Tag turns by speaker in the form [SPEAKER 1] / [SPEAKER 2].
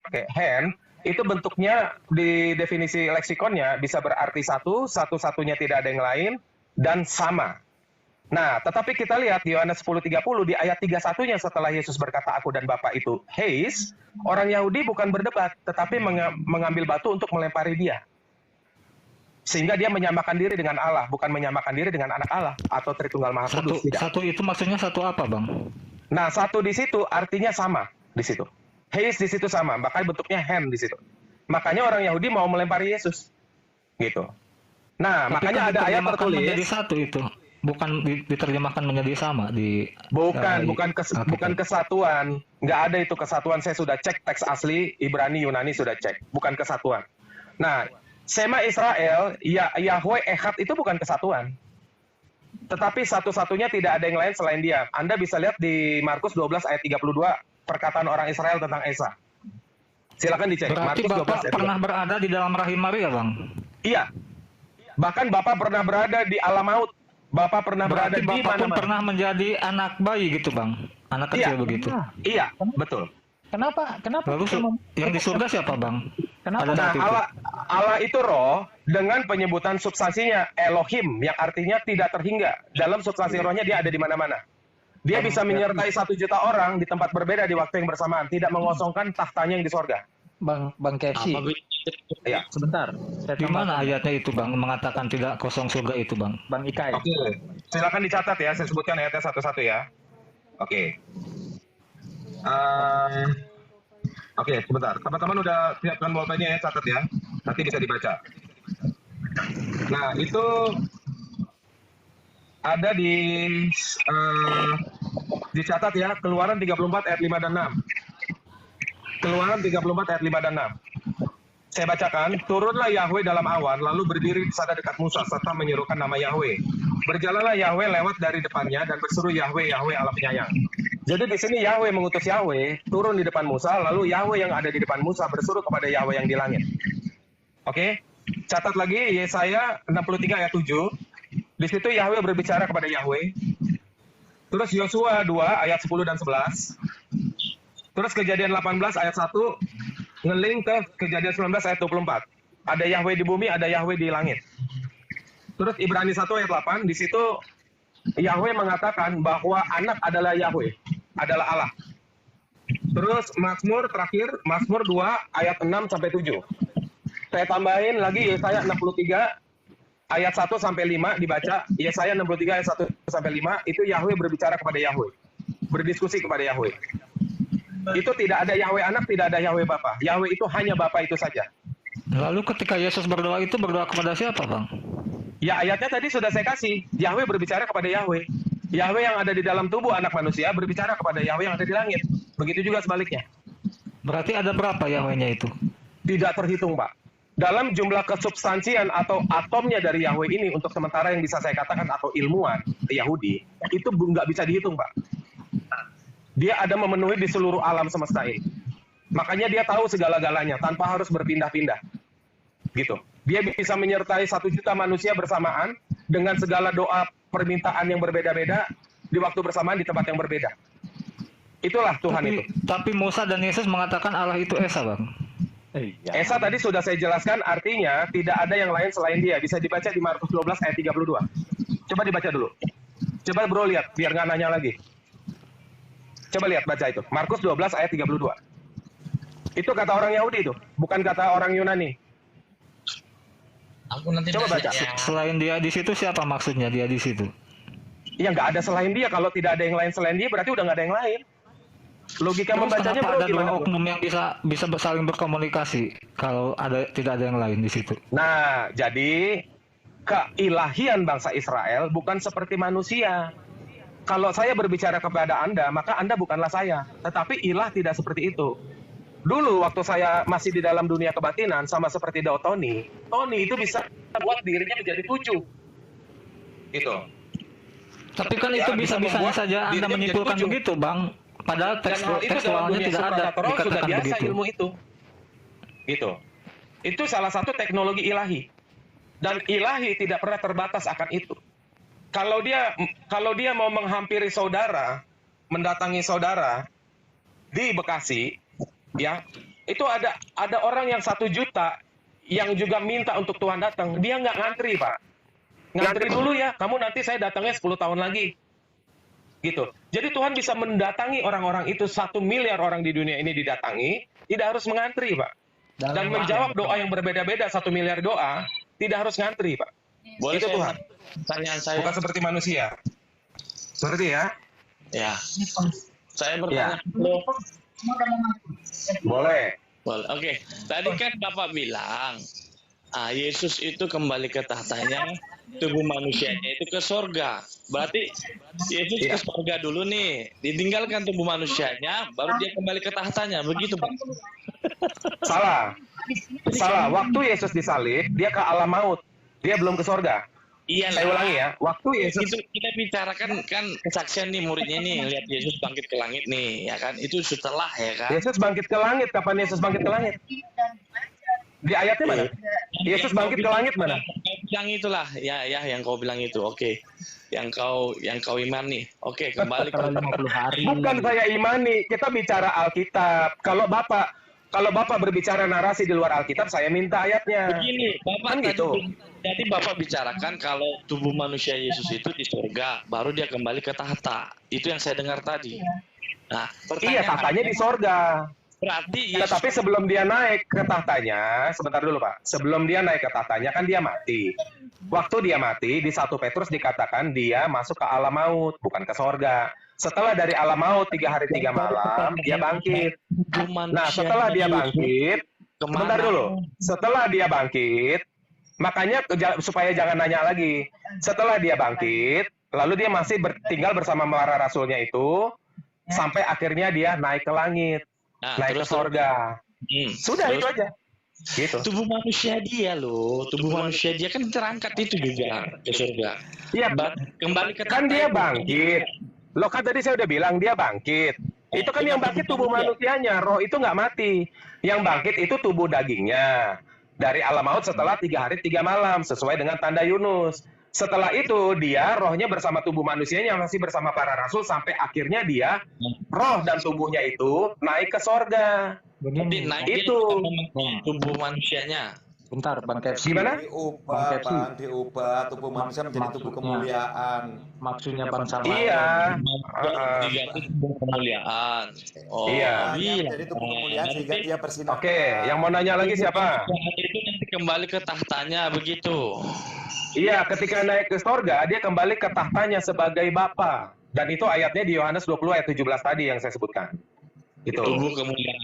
[SPEAKER 1] pakai hand, itu bentuknya di definisi leksikonnya bisa berarti satu, satu-satunya tidak ada yang lain, dan sama. Nah, tetapi kita lihat di Yohanes 10:30 di ayat 31-nya setelah Yesus berkata aku dan Bapa itu heis, orang Yahudi bukan berdebat, tetapi mengambil batu untuk melempari dia. Sehingga dia menyamakan diri dengan Allah, bukan menyamakan diri dengan anak Allah atau Tritunggal Maha Kudus.
[SPEAKER 2] Satu itu maksudnya satu apa, Bang?
[SPEAKER 1] Nah, satu di situ artinya sama di situ. Heis di situ sama, makanya bentuknya hand di situ. Makanya orang Yahudi mau melempari Yesus. Gitu. Nah,
[SPEAKER 2] Tapi
[SPEAKER 1] makanya
[SPEAKER 2] kan
[SPEAKER 1] ada ayat
[SPEAKER 2] diterjemahkan
[SPEAKER 1] tertulis
[SPEAKER 2] menjadi satu itu. Bukan diterjemahkan menjadi sama di
[SPEAKER 1] bukan kesatuan. Nggak ada itu kesatuan. Saya sudah cek teks asli Ibrani Yunani sudah cek, bukan kesatuan. Nah, Sema Israel, Yahweh Echad itu bukan kesatuan. Tetapi satu-satunya tidak ada yang lain selain dia. Anda bisa lihat di Markus 12 ayat 32 perkataan orang Israel tentang Esa. Silakan dicek.
[SPEAKER 2] Berarti
[SPEAKER 1] Markus 12
[SPEAKER 2] Bapak
[SPEAKER 1] ayat
[SPEAKER 2] pernah berada di dalam rahim Maria, Bang?
[SPEAKER 1] Iya. Bahkan Bapak pernah berada di alam maut. Bapak pernah berada
[SPEAKER 2] Berarti
[SPEAKER 1] di
[SPEAKER 2] Bapak pun
[SPEAKER 1] mana-mana.
[SPEAKER 2] pernah menjadi anak bayi gitu, Bang? Anak kecil begitu?
[SPEAKER 1] Iya, betul.
[SPEAKER 3] Kenapa?
[SPEAKER 2] Lalu yang di surga siapa, Bang?
[SPEAKER 3] Kenapa?
[SPEAKER 2] Pada
[SPEAKER 1] Nah,
[SPEAKER 2] saat itu.
[SPEAKER 1] Allah itu roh dengan penyebutan substansinya Elohim yang artinya tidak terhingga. Dalam substansi rohnya dia ada di mana-mana. Dia bisa menyertai 1 juta orang di tempat berbeda di waktu yang bersamaan, tidak mengosongkan tahtanya yang di sorga.
[SPEAKER 3] Bang Kepsi.
[SPEAKER 1] Ya.
[SPEAKER 3] Sebentar. Saya
[SPEAKER 2] Di mana
[SPEAKER 3] tambahkan.
[SPEAKER 2] ayatnya itu, Bang, mengatakan tidak kosong surga itu, Bang?
[SPEAKER 3] Bang Ikai.
[SPEAKER 1] Oke, silakan dicatat ya. Saya sebutkan ayatnya satu-satu ya. Oke. Oke, sebentar. Teman-teman udah siapkan pulpennya ya, catat ya. Nanti bisa dibaca. Nah, itu ada dicatat ya, Keluaran 34 ayat 5 dan 6. Keluaran 34 ayat 5 dan 6. Saya bacakan, turunlah Yahweh dalam awan, lalu berdiri di sana dekat Musa, serta menyerukan nama Yahweh. Berjalanlah Yahweh lewat dari depannya, dan berseru Yahweh, Yahweh Allah penyayang. Jadi di sini Yahweh mengutus Yahweh, turun di depan Musa, lalu Yahweh yang ada di depan Musa berseru kepada Yahweh yang di langit. Oke, catat lagi Yesaya 63 ayat 7. Di situ Yahweh berbicara kepada Yahweh. Terus Yosua 2 ayat 10 dan 11. Terus Kejadian 18 ayat 1 ngeling ke Kejadian 19 ayat 24. Ada Yahweh di bumi, ada Yahweh di langit. Terus Ibrani 1 ayat 8, di situ Yahweh mengatakan bahwa anak adalah Yahweh, adalah Allah. Terus Mazmur terakhir, Mazmur 2 ayat 6 sampai 7. Saya tambahin lagi Yesaya 63 ayat 1 sampai 5 dibaca. Yesaya 63 ayat 1 sampai 5 itu Yahweh berbicara kepada Yahweh. Berdiskusi kepada Yahweh. Itu tidak ada Yahweh anak, tidak ada Yahweh Bapa. Yahweh itu hanya Bapa itu saja.
[SPEAKER 2] Lalu ketika Yesus berdoa itu berdoa kepada siapa, Bang?
[SPEAKER 1] Ya ayatnya tadi sudah saya kasih. Yahweh berbicara kepada Yahweh. Yahweh yang ada di dalam tubuh anak manusia berbicara kepada Yahweh yang ada di langit. Begitu juga sebaliknya.
[SPEAKER 2] Berarti ada berapa Yahweh-nya itu?
[SPEAKER 1] Tidak terhitung, Pak. Dalam jumlah kesubstansian atau atomnya dari Yahweh ini untuk sementara yang bisa saya katakan atau ilmuwan Yahudi, itu nggak bisa dihitung, Pak. Dia ada memenuhi di seluruh alam semesta ini. Makanya dia tahu segala-galanya tanpa harus berpindah-pindah. Gitu. Dia bisa menyertai 1 juta manusia bersamaan dengan segala doa permintaan yang berbeda-beda di waktu bersamaan di tempat yang berbeda. Itulah Tuhan itu.
[SPEAKER 2] Tapi Musa dan Yesus mengatakan Allah itu Esa, Bang.
[SPEAKER 1] Esa tadi sudah saya jelaskan artinya tidak ada yang lain selain dia. Bisa dibaca di Markus 12 ayat 32. Coba dibaca dulu. Coba bro lihat biar nggak nanya lagi. Coba lihat baca itu. Markus 12 ayat 32. Itu kata orang Yahudi itu, bukan kata orang Yunani.
[SPEAKER 4] Aku nanti
[SPEAKER 1] Coba baca.
[SPEAKER 2] Selain dia di situ siapa maksudnya dia di situ?
[SPEAKER 1] Ya nggak ada selain dia. Kalau tidak ada yang lain selain dia berarti udah nggak ada yang lain. Logika
[SPEAKER 2] Terus
[SPEAKER 1] membacanya
[SPEAKER 2] kenapa
[SPEAKER 1] bro
[SPEAKER 2] ada dua
[SPEAKER 1] gimana bro?
[SPEAKER 2] oknum yang bisa saling berkomunikasi kalau tidak ada yang lain di situ?
[SPEAKER 1] Nah, jadi keilahian bangsa Israel bukan seperti manusia. Kalau saya berbicara kepada Anda, maka Anda bukanlah saya. Tetapi ilah tidak seperti itu. Dulu waktu saya masih di dalam dunia kebatinan, sama seperti Tony itu bisa buat dirinya menjadi 7. Gitu.
[SPEAKER 2] Tapi kan
[SPEAKER 1] Ya,
[SPEAKER 2] itu
[SPEAKER 1] bisa
[SPEAKER 2] bisa-bisanya
[SPEAKER 1] membuat
[SPEAKER 2] saja Anda
[SPEAKER 1] dirinya
[SPEAKER 2] menyimpulkan
[SPEAKER 1] menjadi 7.
[SPEAKER 2] begitu, Bang. Padahal
[SPEAKER 1] Dan hal itu dalam
[SPEAKER 2] tekstualnya
[SPEAKER 1] dunia
[SPEAKER 2] tidak ada
[SPEAKER 1] supranatural sudah
[SPEAKER 2] dikatakan
[SPEAKER 1] biasa
[SPEAKER 2] begitu.
[SPEAKER 1] ilmu itu. Gitu. Itu salah satu teknologi ilahi. Dan ilahi tidak pernah terbatas akan itu. Kalau dia mau menghampiri saudara, mendatangi saudara di Bekasi, ya, Itu ada orang yang 1 juta yang juga minta untuk Tuhan datang. Dia nggak ngantri, Pak. Ngantri dulu ya, kamu nanti saya datangnya 10 tahun lagi. Gitu. Jadi Tuhan bisa mendatangi orang-orang itu, 1 miliar orang di dunia ini didatangi, tidak harus mengantri, Pak. Dan menjawab doa yang berbeda-beda, 1 miliar doa, tidak harus ngantri, Pak.
[SPEAKER 4] Boleh
[SPEAKER 1] Itu
[SPEAKER 4] saya
[SPEAKER 1] Tuhan.
[SPEAKER 4] pertanyaan saya?
[SPEAKER 1] Bukan seperti manusia. Seperti ya?
[SPEAKER 4] Ya. Saya bertanya dulu.
[SPEAKER 1] Boleh.
[SPEAKER 4] Boleh. Oke. Tadi kan Bapak bilang, Yesus itu kembali ke tahtanya, tubuh manusianya itu ke surga. Berarti Yesus ke surga dulu nih, ditinggalkan tubuh manusianya, baru dia kembali ke tahtanya. Begitu, Pak?
[SPEAKER 1] Salah. Salah. Waktu Yesus disalib, dia ke alam maut. Dia belum ke sorga.
[SPEAKER 4] Iya.
[SPEAKER 1] Saya ulangi ya. Waktu Yesus
[SPEAKER 4] Itu kita bicarakan kan kesaksian nih muridnya nih, lihat Yesus bangkit ke langit nih, ya kan? Itu setelah ya kan?
[SPEAKER 1] Yesus bangkit ke langit. Kapan Yesus bangkit ke langit? Di ayatnya mana? Yesus bangkit ke langit mana?
[SPEAKER 4] Kau bilang itulah, ya yang kau bilang itu, oke. Yang kau imani, oke, kembali ke
[SPEAKER 3] 50 hari.
[SPEAKER 1] Bukan saya imani. Kita bicara Alkitab. Kalau Bapak berbicara narasi di luar Alkitab, saya minta ayatnya.
[SPEAKER 4] begini, Bapak
[SPEAKER 1] Kan
[SPEAKER 4] tadi,
[SPEAKER 1] gitu.
[SPEAKER 4] jadi Bapak bicarakan kalau tubuh manusia Yesus itu di surga, baru dia kembali ke tahta. Itu yang saya dengar tadi. Nah,
[SPEAKER 1] Iya, tahtanya di sorga.
[SPEAKER 4] berarti Yesus
[SPEAKER 1] Tetapi sebelum dia naik ke tahtanya, sebentar dulu Pak. Sebelum dia naik ke tahtanya kan dia mati. Waktu dia mati, di 1 Petrus dikatakan dia masuk ke alam maut, bukan ke sorga. Setelah dari alam maut 3 hari 3 malam, dia bangkit.
[SPEAKER 4] tubuh manusia
[SPEAKER 1] Nah, setelah dia
[SPEAKER 4] Yesus
[SPEAKER 1] bangkit,
[SPEAKER 4] kemana?
[SPEAKER 1] sebentar dulu. Setelah dia bangkit, makanya supaya jangan nanya lagi. Setelah dia bangkit, lalu dia masih tinggal bersama para rasulnya itu, sampai akhirnya dia naik ke langit,
[SPEAKER 4] Nah,
[SPEAKER 1] naik ke
[SPEAKER 4] terus
[SPEAKER 1] sorga. Sudah
[SPEAKER 4] terus
[SPEAKER 1] itu aja. Gitu.
[SPEAKER 4] tubuh manusia dia loh, tubuh manusia dia kan terangkat itu juga ke surga.
[SPEAKER 1] Iya,
[SPEAKER 4] Kembali ke
[SPEAKER 1] kan
[SPEAKER 4] tahta
[SPEAKER 1] dia
[SPEAKER 4] itu.
[SPEAKER 1] bangkit. Loh kan tadi saya udah bilang dia bangkit. Itu kan yang bangkit tubuh manusianya, roh itu nggak mati. Yang bangkit itu tubuh dagingnya. Dari alam maut setelah 3 hari 3 malam, sesuai dengan tanda Yunus. Setelah itu dia rohnya bersama tubuh manusianya masih bersama para rasul sampai akhirnya dia roh dan tubuhnya itu naik ke sorga.
[SPEAKER 4] Jadi
[SPEAKER 3] Begini,
[SPEAKER 4] naik
[SPEAKER 1] Itu.
[SPEAKER 4] tubuh manusianya.
[SPEAKER 3] bentar Bang Kepsi.
[SPEAKER 1] Gimana?
[SPEAKER 5] Diubah,
[SPEAKER 3] Bang Kepsi.
[SPEAKER 5] Bang, diubah tubuh manusia menjadi tubuh kemuliaan.
[SPEAKER 3] Maksudnya Bang Salman.
[SPEAKER 1] Iya.
[SPEAKER 4] Diganti tubuh kemuliaan. Oh,
[SPEAKER 1] Iya.
[SPEAKER 4] iya.
[SPEAKER 5] Jadi tubuh kemuliaan sehingga dia bersinar.
[SPEAKER 1] Oke, yang mau nanya lagi siapa?
[SPEAKER 4] Itu nanti kembali ke tahtanya begitu.
[SPEAKER 1] Iya, ketika naik ke sorga, dia kembali ke tahtanya sebagai Bapa. Dan itu ayatnya di Yohanes 20 ayat 17 tadi yang saya sebutkan. Gitu.
[SPEAKER 4] Tubuh kemuliaan.